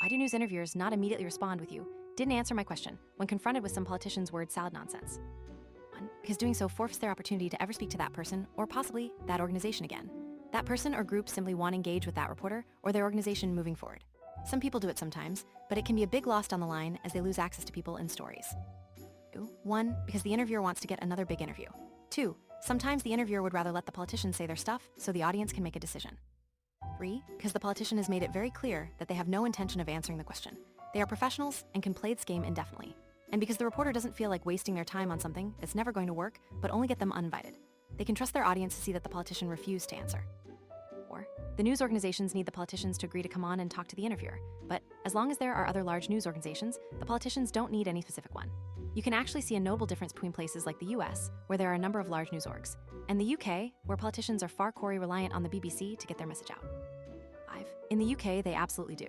Why do news interviewers not immediately respond with you didn't answer my question when confronted with some politician's word salad nonsense? 1. Because doing so forfeits their opportunity to ever speak to that person or possibly that organization again. That person or group simply won't engage with that reporter or their organization moving forward. Some people do it sometimes, but it can be a big loss down the line as they lose access to people and stories. 2. 1. Because the interviewer wants to get another big interview. 2. Sometimes the interviewer would rather let the politician say their stuff so the audience can make a decision. 3. Because the politician has made it very clear that they have no intention of answering the question. They are professionals and can play this game indefinitely. And because the reporter doesn't feel like wasting their time on something that's never going to work, but only get them uninvited. They can trust their audience to see that the politician refused to answer. 4. The news organizations need the politicians to agree to come on and talk to the interviewer. But as long as there are other large news organizations, the politicians don't need any specific one. You can actually see a notable difference between places like the US, where there are a number of large news orgs, and the UK, where politicians are far more reliant on the BBC to get their message out. 5. In the UK, they absolutely do.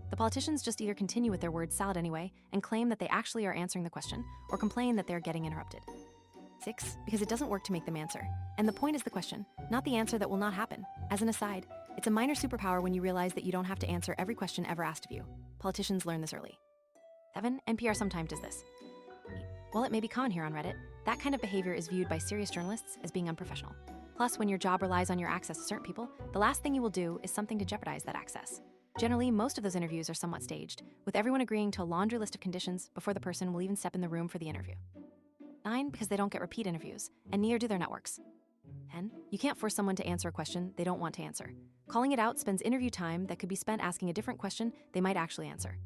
The politicians just either continue with their word salad anyway and claim that they actually are answering the question, or complain that they're getting interrupted. 6. Because it doesn't work to make them answer. And the point is the question, not the answer that will not happen. As an aside, it's a minor superpower when you realize that you don't have to answer every question ever asked of you. Politicians learn this early. 7. NPR sometimes does this. 8. While it may be common here on Reddit, that kind of behavior is viewed by serious journalists as being unprofessional. Plus, when your job relies on your access to certain people, the last thing you will do is something to jeopardize that access. Generally, most of those interviews are somewhat staged, with everyone agreeing to a laundry list of conditions before the person will even step in the room for the interview. 9. Because they don't get repeat interviews, and neither do their networks. 10. You can't force someone to answer a question they don't want to answer. Calling it out spends interview time that could be spent asking a different question they might actually answer.